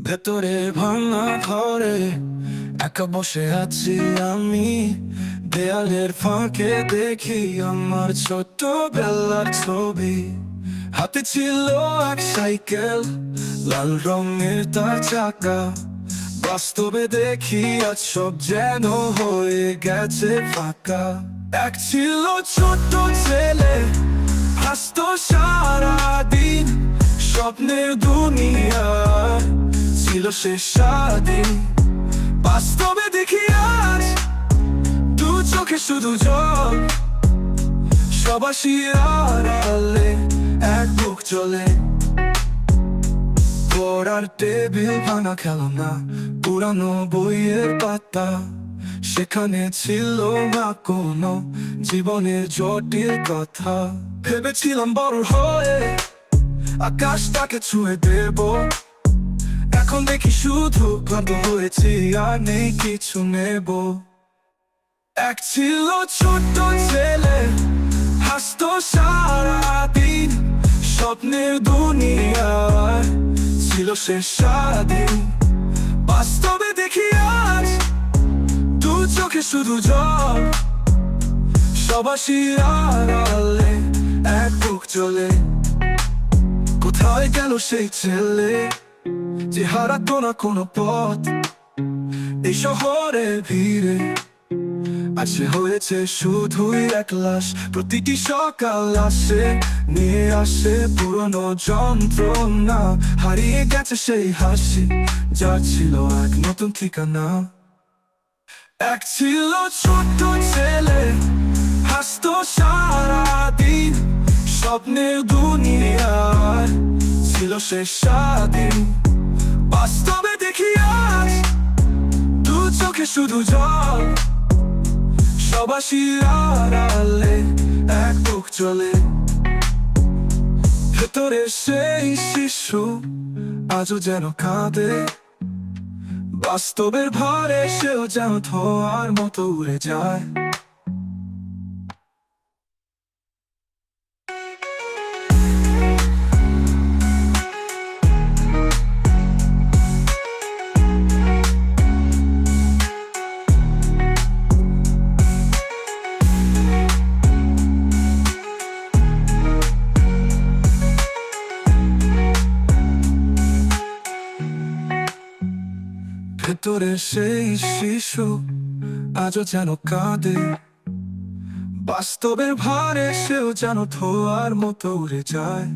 ভেতরে ভাঙা ঘরে একা বসে আছি আমি। দেয়ালের ফাঁকে দেখি আমার ছোটবেলার ছবি। হাতে ছিল এক সাইকেল, লাল রঙের তার চাকা। বাস্তবে দেখি আজ সব যেন হয়ে গেছে ফাঁকা। এক ছিল ছোট ছেলে, হাসতো সারাদিন। স্বপ্নের দুনিয়া ছিল সে স্বাধীন। বাস্তবে দেখি আজ দু চোখে শুধু জল। সবাসী আড়ালে এক বুক চলে। পড়ার টেবিল ভাঙা খেলনা, পুরানো বইয়ের পাতা। সেখানে ছিল না কোনো জীবনের জটিল কথা। ভেবেছিলাম বড় হয়ে আকাশটাকে ছুঁয়ে দেব। এখন দেখি শুধু ক্লান্ত হয়েছি, আর নেই কিছু নেব। এক ছিল ছোট্ট ছেলে, হাসতো সারাদিন। স্বপ্নের দুনিয়ায় ছিল সে স্বাধীন। বাস্তবে দেখি আজ দু চোখে শুধু জল। সবাসী আড়ালে এক বুক চলে। কোথায় গেল সেই ছেলে যে হারাতো না কোনো পথ? এই শহরে ভিড়ে আজ সে হয়েছে শুধুই এক লাশ। প্রতিটি সকাল আসে নিয়ে আসে পুরনো যন্ত্রণা। হারিয়ে গেছে সেই হাসি যার ছিল এক নতুন ঠিকানা। এক ছিল ছোট্ট ছেলে, হাসতো সারাদিন। স্বপ্নের দুনিয়ায় ছিল সে স্বাধীন। বাস্তবে দেখি আজ দু চোখে শুধু জল। সবাসী আড়ালে এক বুক চলে। ভেতরে সেই শিশু আজও যেন কাঁদে। বাস্তবের ভারে সেও যেন ধোঁয়ার মতো উড়ে যায়। ভেতরে সেই শিশু আজও যেন কাঁদে। বাস্তবের ভারে সেও যেন ধোঁয়ার মতো উড়ে যায়।